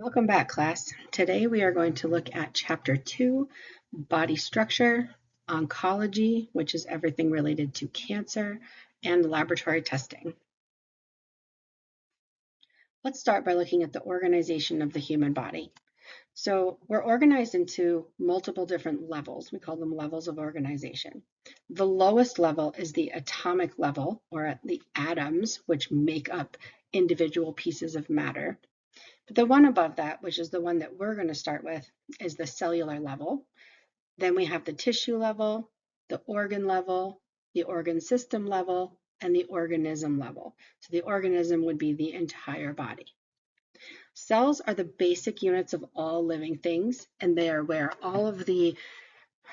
Welcome back, class. Today we are going to look at Chapter 2, Body Structure, Oncology, which is everything related to cancer, and laboratory testing. Let's start by looking at the organization of the human body. So we're organized into multiple different levels. We call them levels of organization. The lowest level is the atomic level, or the atoms, which make up individual pieces of matter. But the one above that, which is the one that we're going to start with, is the cellular level. Then we have the tissue level, the organ system level, and the organism level. So the organism would be the entire body. Cells are the basic units of all living things, and they are where all of the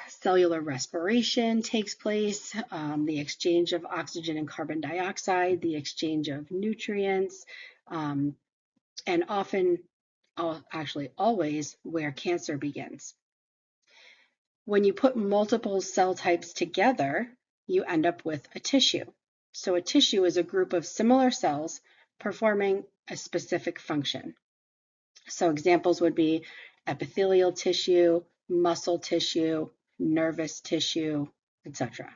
cellular respiration takes place, the exchange of oxygen and carbon dioxide, the exchange of nutrients, and often, actually always, where cancer begins. When you put multiple cell types together, you end up with a tissue. So a tissue is a group of similar cells performing a specific function. So examples would be epithelial tissue, muscle tissue, nervous tissue, etc.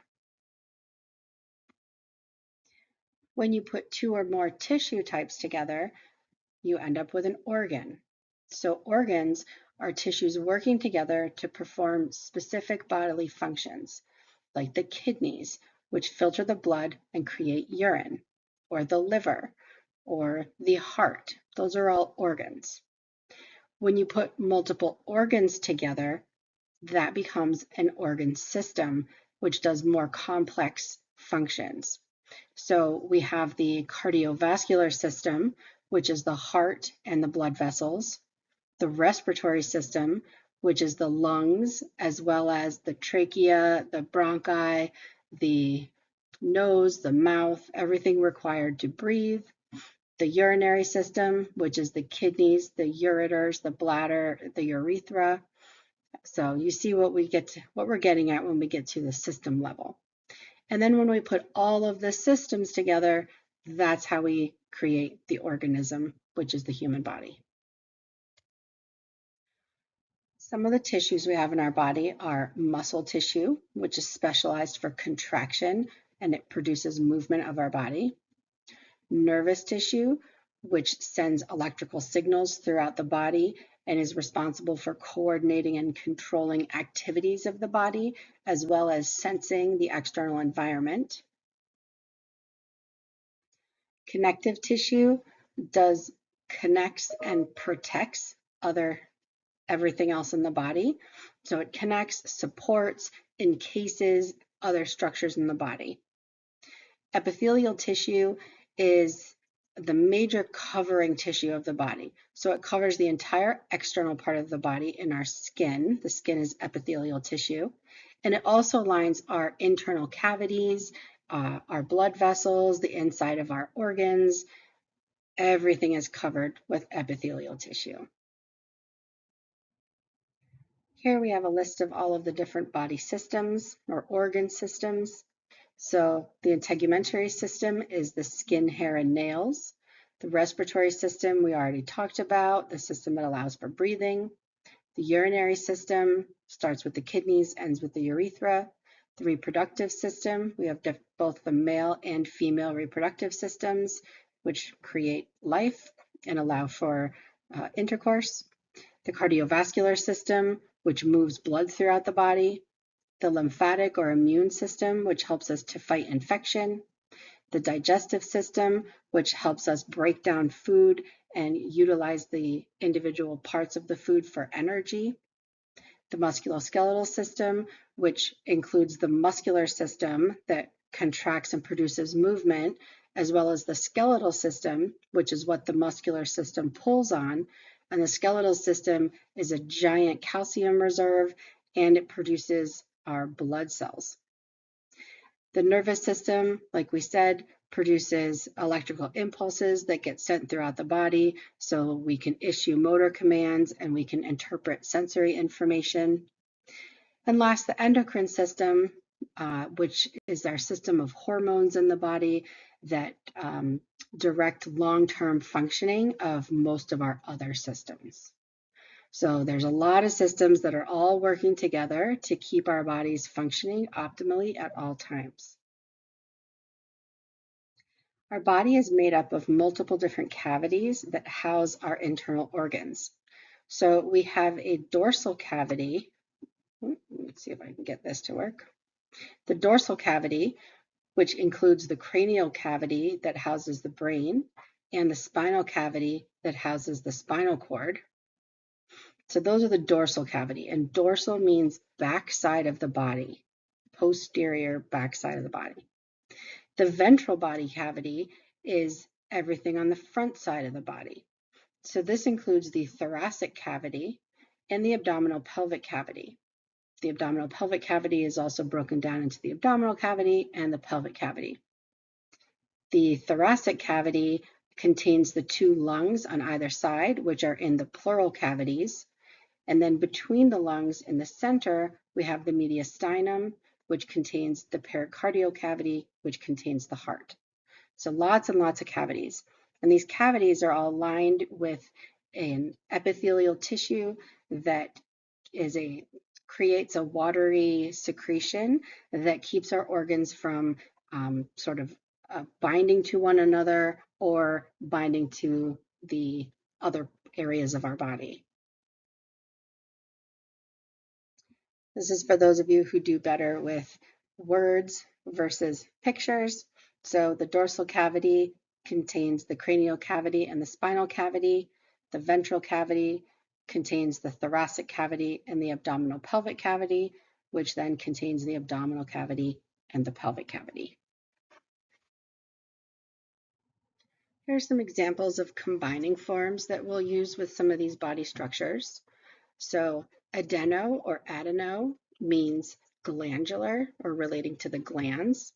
When you put two or more tissue types together, you end up with an organ. So organs are tissues working together to perform specific bodily functions, like the kidneys, which filter the blood and create urine, or the liver, or the heart. Those are all organs. When you put multiple organs together, that becomes an organ system, which does more complex functions. So we have the cardiovascular system, which is the heart and the blood vessels, the respiratory system, which is the lungs, as well as the trachea, the bronchi, the nose, the mouth, everything required to breathe, the urinary system, which is the kidneys, the ureters, the bladder, the urethra. So you see what we're getting at when we get to the system level. And then when we put all of the systems together, that's how we create the organism, which is the human body. Some of the tissues we have in our body are muscle tissue, which is specialized for contraction, and it produces movement of our body. Nervous tissue, which sends electrical signals throughout the body and is responsible for coordinating and controlling activities of the body, as well as sensing the external environment. Connective tissue connects and protects everything else in the body. So it connects, supports, encases other structures in the body. Epithelial tissue is the major covering tissue of the body. So it covers the entire external part of the body in our skin. The skin is epithelial tissue. And it also lines our internal cavities, our blood vessels, the inside of our organs. Everything is covered with epithelial tissue. Here we have a list of all of the different body systems or organ systems. So the integumentary system is the skin, hair, and nails. The respiratory system we already talked about, the system that allows for breathing. The urinary system starts with the kidneys, ends with the urethra. The reproductive system, we have both the male and female reproductive systems, which create life and allow for intercourse. The cardiovascular system, which moves blood throughout the body. The lymphatic or immune system, which helps us to fight infection. The digestive system, which helps us break down food and utilize the individual parts of the food for energy. The musculoskeletal system, which includes the muscular system that contracts and produces movement, as well as the skeletal system, which is what the muscular system pulls on. And the skeletal system is a giant calcium reserve, and it produces our blood cells. The nervous system, like we said, produces electrical impulses that get sent throughout the body, so we can issue motor commands and we can interpret sensory information. And last, the endocrine system, which is our system of hormones in the body that direct long-term functioning of most of our other systems. So there's a lot of systems that are all working together to keep our bodies functioning optimally at all times. Our body is made up of multiple different cavities that house our internal organs. So we have a dorsal cavity. Let's see if I can get this to work. The dorsal cavity, which includes the cranial cavity that houses the brain and the spinal cavity that houses the spinal cord. So those are the dorsal cavity, and dorsal means backside of the body, posterior backside of the body. The ventral body cavity is everything on the front side of the body. So this includes the thoracic cavity and the abdominal pelvic cavity. The abdominal pelvic cavity is also broken down into the abdominal cavity and the pelvic cavity. The thoracic cavity contains the two lungs on either side, which are in the pleural cavities. And then between the lungs in the center, we have the mediastinum, which contains the pericardial cavity, which contains the heart. So lots and lots of cavities. And these cavities are all lined with an epithelial tissue that creates a watery secretion that keeps our organs from binding to one another or binding to the other areas of our body. This is for those of you who do better with words versus pictures. So the dorsal cavity contains the cranial cavity and the spinal cavity. The ventral cavity contains the thoracic cavity and the abdominal pelvic cavity, which then contains the abdominal cavity and the pelvic cavity. Here are some examples of combining forms that we'll use with some of these body structures. So adeno or adeno means glandular or relating to the glands.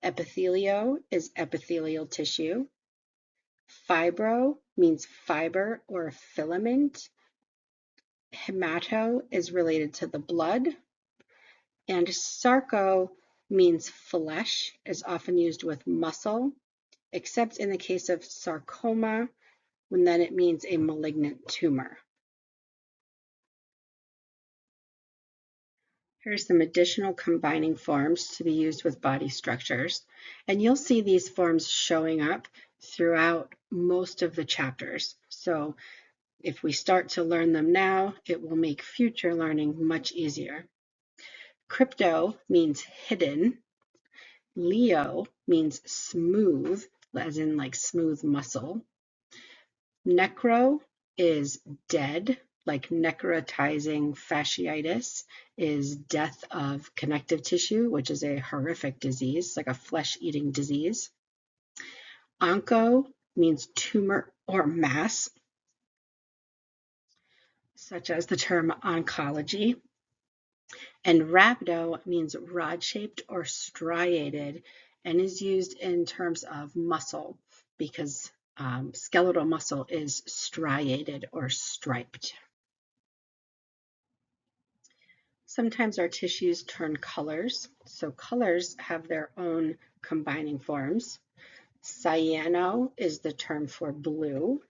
Epithelio is epithelial tissue. Fibro means fiber or filament. Hemato is related to the blood. And sarco means flesh, is often used with muscle, except in the case of sarcoma, when then it means a malignant tumor. Here are some additional combining forms to be used with body structures, and you'll see these forms showing up throughout most of the chapters. So if we start to learn them now, it will make future learning much easier. Crypto means hidden. Leo means smooth, as in like smooth muscle. Necro is dead, like necrotizing fasciitis is death of connective tissue, which is a horrific disease, like a flesh-eating disease. Onco means tumor or mass, such as the term oncology. And rhabdo means rod-shaped or striated and is used in terms of muscle because skeletal muscle is striated or striped. Sometimes our tissues turn colors, so colors have their own combining forms. Cyano is the term for blue,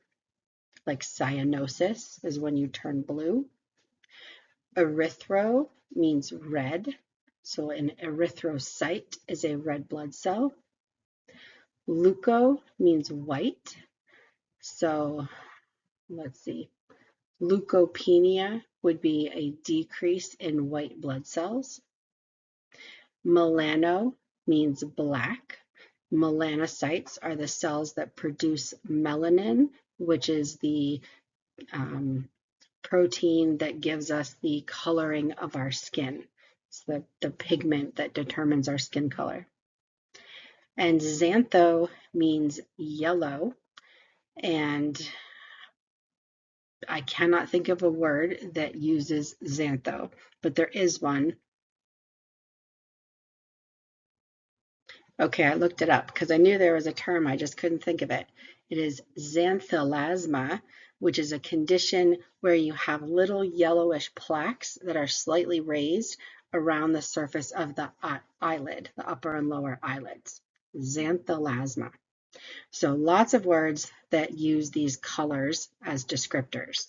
like cyanosis is when you turn blue. Erythro means red, so an erythrocyte is a red blood cell. Leuco means white, so let's see. Leukopenia would be a decrease in white blood cells. Melano means black. Melanocytes are the cells that produce melanin, which is the protein that gives us the coloring of our skin. It's the pigment that determines our skin color. And xantho means yellow, and I cannot think of a word that uses xantho, but there is one. Okay, I looked it up because I knew there was a term, I just couldn't think of it. It is xanthelasma, which is a condition where you have little yellowish plaques that are slightly raised around the surface of the eyelid, the upper and lower eyelids. Xanthelasma. So lots of words that use these colors as descriptors.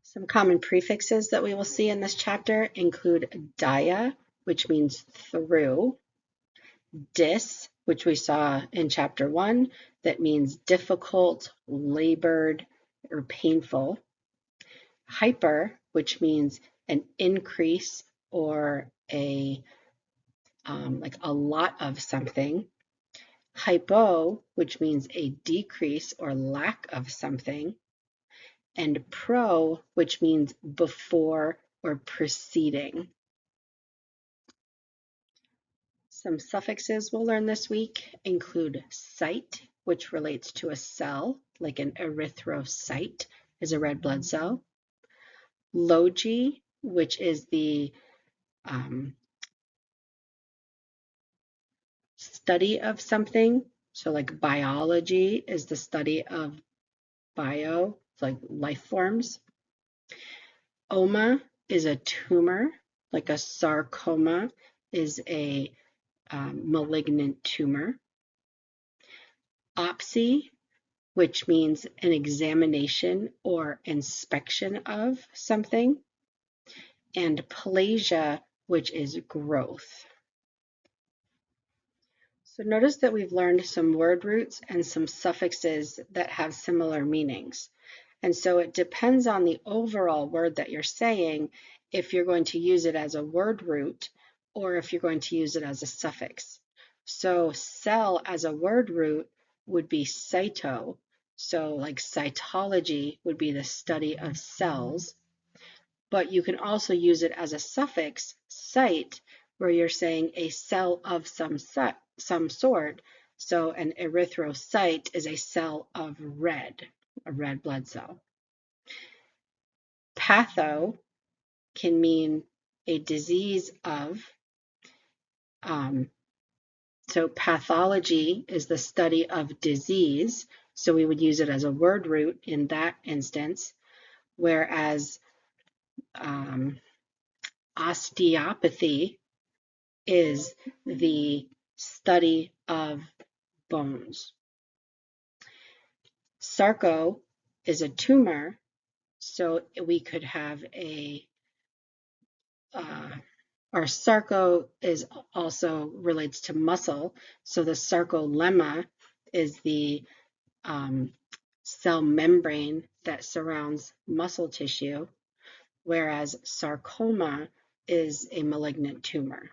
Some common prefixes that we will see in this chapter include dia, which means through, dis, which we saw in chapter 1, that means difficult, labored, or painful, hyper, which means an increase or like a lot of something, hypo, which means a decrease or lack of something, and pro, which means before or preceding. Some suffixes we'll learn this week include cyte, which relates to a cell, like an erythrocyte is a red blood cell. Logi, which is the study of something. So like biology is the study of bio, like life forms. Oma is a tumor, like a sarcoma is a malignant tumor. Opsy, which means an examination or inspection of something. And plasia, which is growth. So notice that we've learned some word roots and some suffixes that have similar meanings. And so it depends on the overall word that you're saying if you're going to use it as a word root or if you're going to use it as a suffix. So cell as a word root would be cyto. So like cytology would be the study of cells. But you can also use it as a suffix, cyte, where you're saying a cell of some sort. So an erythrocyte is a cell of red, a red blood cell. Patho can mean a disease of, so pathology is the study of disease, so we would use it as a word root in that instance, whereas osteopathy is the study of bones. Sarco is a tumor, so we could have our sarco is also relates to muscle, so the sarcolemma is the cell membrane that surrounds muscle tissue, whereas sarcoma is a malignant tumor.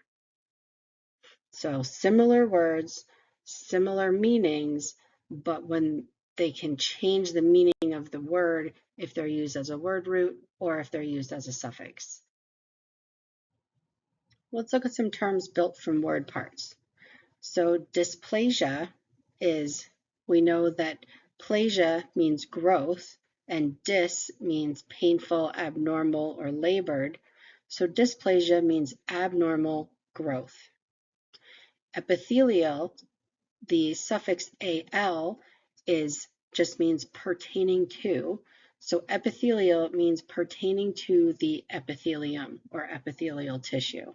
So similar words, similar meanings, but when they can change the meaning of the word if they're used as a word root or if they're used as a suffix. Let's look at some terms built from word parts. So dysplasia is, we know that plasia means growth and dys means painful, abnormal, or labored. So dysplasia means abnormal growth. Epithelial, the suffix al just means pertaining to. So epithelial means pertaining to the epithelium or epithelial tissue.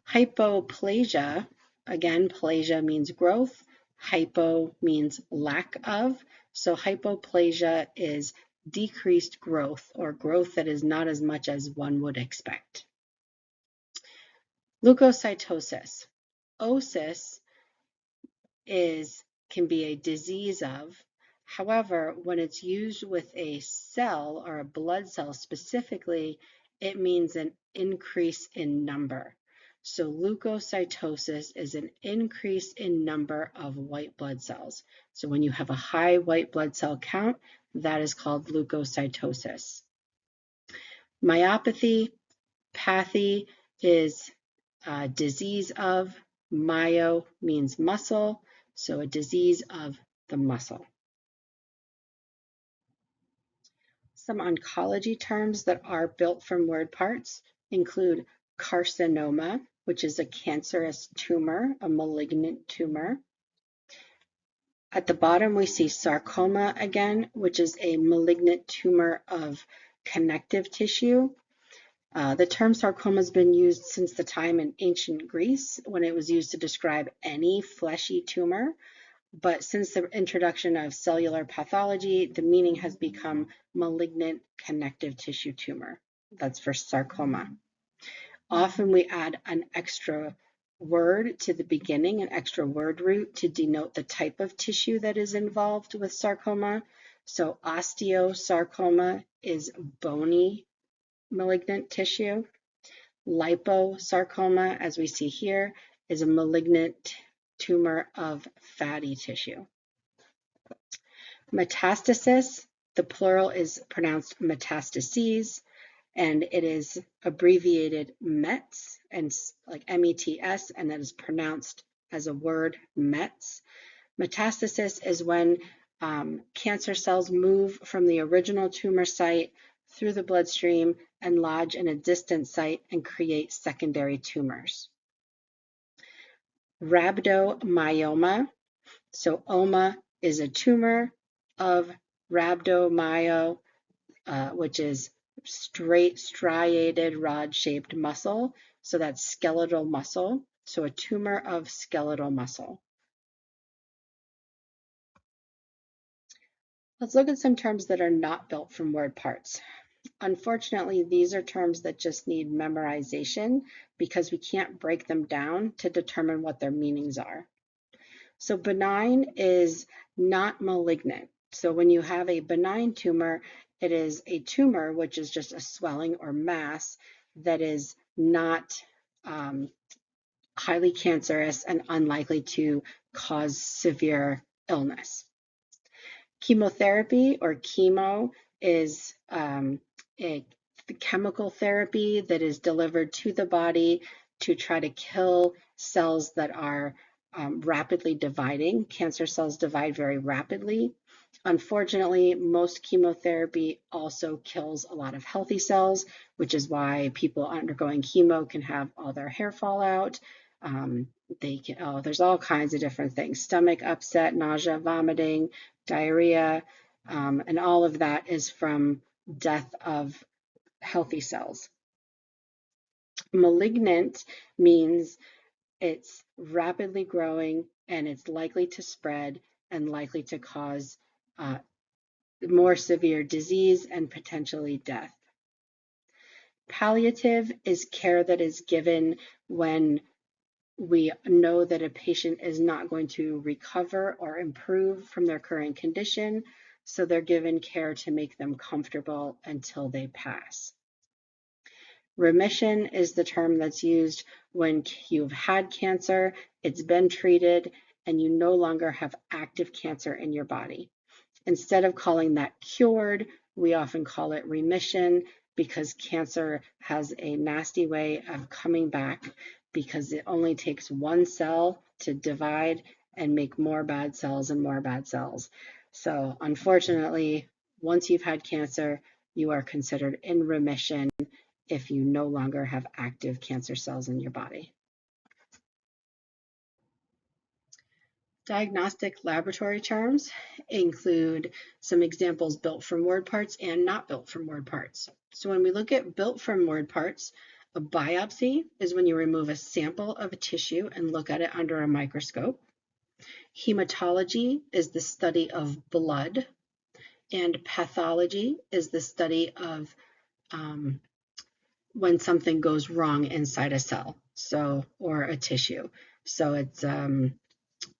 Hypoplasia, again, plasia means growth. Hypo means lack of. So hypoplasia is decreased growth or growth that is not as much as one would expect. Leukocytosis. Osis can be a disease of. However, when it's used with a cell or a blood cell specifically, it means an increase in number. So leukocytosis is an increase in number of white blood cells. So when you have a high white blood cell count, that is called leukocytosis. Myopathy, pathy is a disease of. Myo means muscle, so a disease of the muscle. Some oncology terms that are built from word parts include carcinoma, which is a cancerous tumor, a malignant tumor. At the bottom, we see sarcoma again, which is a malignant tumor of connective tissue. The term sarcoma has been used since the time in ancient Greece when it was used to describe any fleshy tumor. But since the introduction of cellular pathology, the meaning has become malignant connective tissue tumor. That's for sarcoma. Often we add an extra word to the beginning, an extra word root to denote the type of tissue that is involved with sarcoma. So osteosarcoma is bony malignant tissue. Liposarcoma, as we see here, is a malignant tumor of fatty tissue. Metastasis, the plural is pronounced metastases, and it is abbreviated METS, and like METS, and that is pronounced as a word, METS. Metastasis is when cancer cells move from the original tumor site through the bloodstream and lodge in a distant site and create secondary tumors. Rhabdomyoma, so oma is a tumor of rhabdomyo, which is straight striated rod-shaped muscle, so that's skeletal muscle, so a tumor of skeletal muscle. Let's look at some terms that are not built from word parts. Unfortunately, these are terms that just need memorization because we can't break them down to determine what their meanings are. So benign is not malignant. So when you have a benign tumor, it is a tumor, which is just a swelling or mass that is not highly cancerous and unlikely to cause severe illness. Chemotherapy or chemo is a chemical therapy that is delivered to the body to try to kill cells that are rapidly dividing. Cancer cells divide very rapidly. Unfortunately, most chemotherapy also kills a lot of healthy cells, which is why people undergoing chemo can have all their hair fall out. There's all kinds of different things, stomach upset, nausea, vomiting, diarrhea, and all of that is from death of healthy cells. Malignant means it's rapidly growing and it's likely to spread and likely to cause more severe disease and potentially death. Palliative is care that is given when we know that a patient is not going to recover or improve from their current condition, so they're given care to make them comfortable until they pass. Remission is the term that's used when you've had cancer, it's been treated, and you no longer have active cancer in your body. Instead of calling that cured, we often call it remission because cancer has a nasty way of coming back because it only takes one cell to divide and make more bad cells and more bad cells. So unfortunately, once you've had cancer, you are considered in remission if you no longer have active cancer cells in your body. Diagnostic laboratory terms include some examples built from word parts and not built from word parts. So when we look at built from word parts, a biopsy is when you remove a sample of a tissue and look at it under a microscope. Hematology is the study of blood, and pathology is the study of when something goes wrong inside a cell, or a tissue. So it's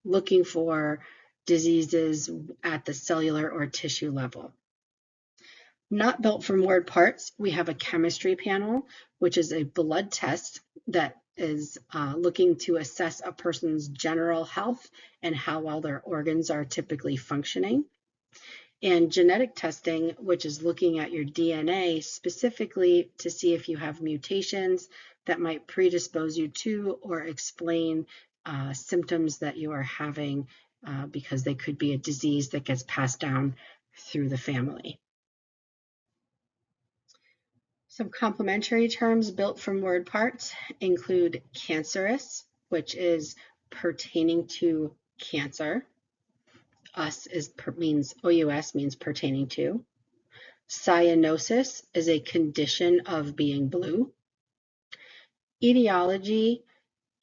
looking for diseases at the cellular or tissue level. Not built from word parts, we have a chemistry panel, which is a blood test that is looking to assess a person's general health and how well their organs are typically functioning. And genetic testing, which is looking at your DNA specifically to see if you have mutations that might predispose you to or explain symptoms that you are having because they could be a disease that gets passed down through the family. Some complementary terms built from word parts include cancerous, which is pertaining to cancer. Means OUS means pertaining to. Cyanosis is a condition of being blue. Etiology,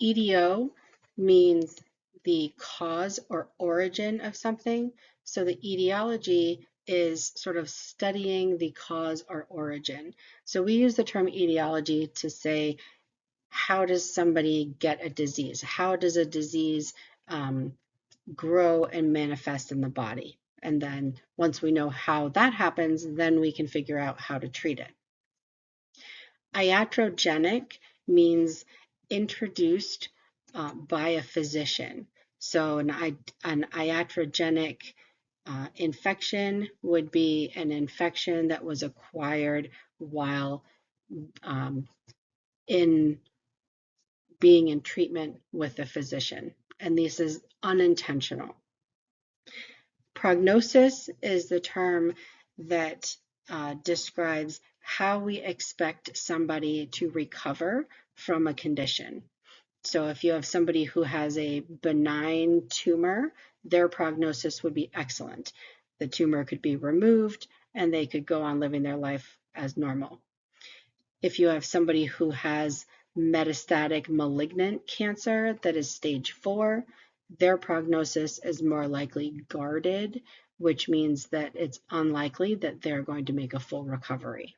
etio means the cause or origin of something. So the etiology is sort of studying the cause or origin. So we use the term etiology to say, how does somebody get a disease? How does a disease grow and manifest in the body? And then once we know how that happens, then we can figure out how to treat it. Iatrogenic means introduced by a physician. So an iatrogenic infection would be an infection that was acquired while in being in treatment with a physician, and this is unintentional. Prognosis is the term that describes how we expect somebody to recover from a condition. So if you have somebody who has a benign tumor, their prognosis would be excellent. The tumor could be removed and they could go on living their life as normal. If you have somebody who has metastatic malignant cancer that is stage 4, their prognosis is more likely guarded, which means that it's unlikely that they're going to make a full recovery.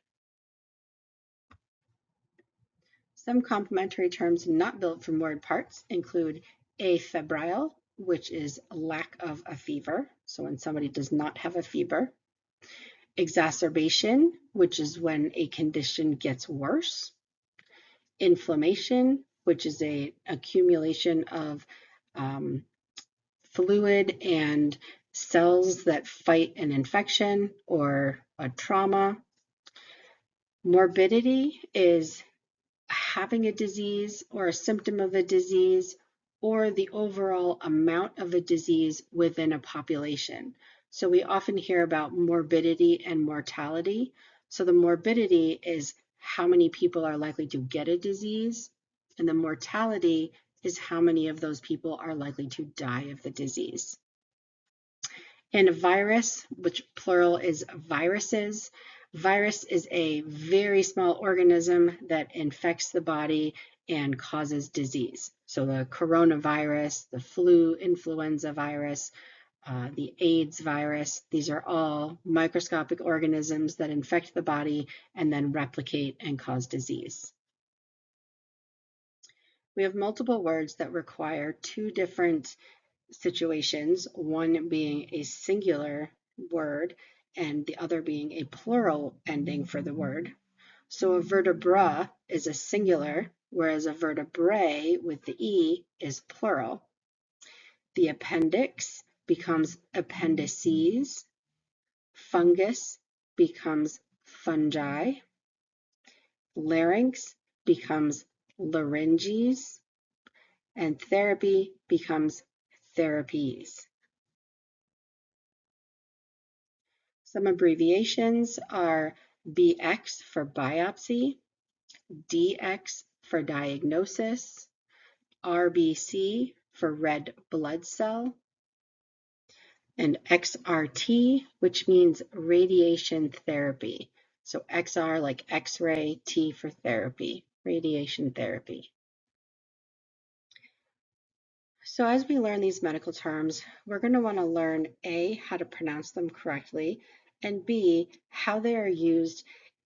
Some complementary terms not built from word parts include afebrile, which is lack of a fever, so when somebody does not have a fever. Exacerbation, which is when a condition gets worse. Inflammation, which is an accumulation of fluid and cells that fight an infection or a trauma. Morbidity is having a disease or a symptom of a disease or the overall amount of a disease within a population. So we often hear about morbidity and mortality. So the morbidity is how many people are likely to get a disease, and the mortality is how many of those people are likely to die of the disease. And a virus, which plural is viruses. Virus is a very small organism that infects the body and causes disease. So the coronavirus, the flu influenza virus, the AIDS virus, these are all microscopic organisms that infect the body and then replicate and cause disease. We have multiple words that require two different situations, one being a singular word and the other being a plural ending for the word. So a vertebra is a singular, whereas a vertebrae with the E is plural. The appendix becomes appendices. Fungus becomes fungi. Larynx becomes larynges. And therapy becomes therapies. Some abbreviations are BX for biopsy, DX for diagnosis, RBC for red blood cell, and XRT, which means radiation therapy. So XR like X-ray, T for therapy, radiation therapy. So as we learn these medical terms, we're going to want to learn A, how to pronounce them correctly, and B, how they are used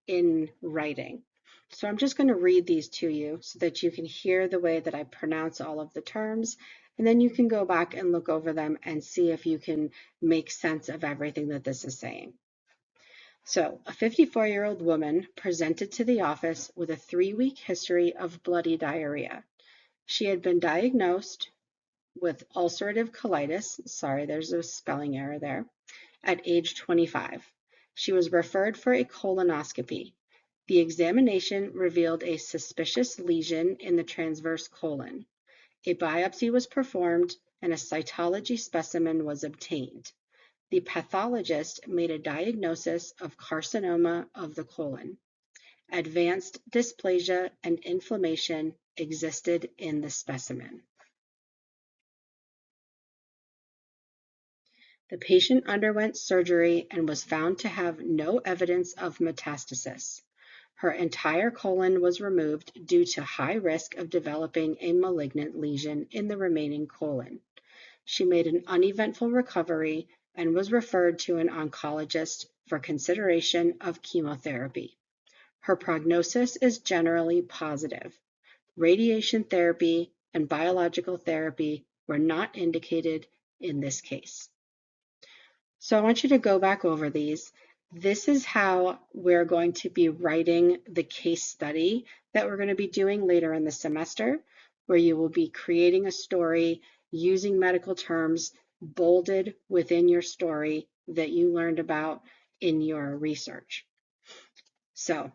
in writing. So I'm just going to read these to you so that you can hear the way that I pronounce all of the terms, and then you can go back and look over them and see if you can make sense of everything that this is saying. So a 54-year-old woman presented to the office with a 3-week history of bloody diarrhea. She had been diagnosed with ulcerative colitis, sorry, there's a spelling error there, at age 25. She was referred for a colonoscopy. The examination revealed a suspicious lesion in the transverse colon. A biopsy was performed and a cytology specimen was obtained. The pathologist made a diagnosis of carcinoma of the colon. Advanced dysplasia and inflammation existed in the specimen. The patient underwent surgery and was found to have no evidence of metastasis. Her entire colon was removed due to high risk of developing a malignant lesion in the remaining colon. She made an uneventful recovery and was referred to an oncologist for consideration of chemotherapy. Her prognosis is generally positive. Radiation therapy and biological therapy were not indicated in this case. So I want you to go back over these. This is how we're going to be writing the case study that we're going to be doing later in the semester, where you will be creating a story using medical terms bolded within your story that you learned about in your research. So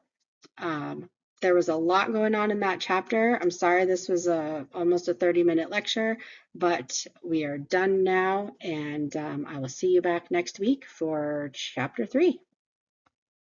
there was a lot going on in that chapter. I'm sorry this was almost a 30-minute lecture, but we are done now, and I will see you back next week for chapter 3.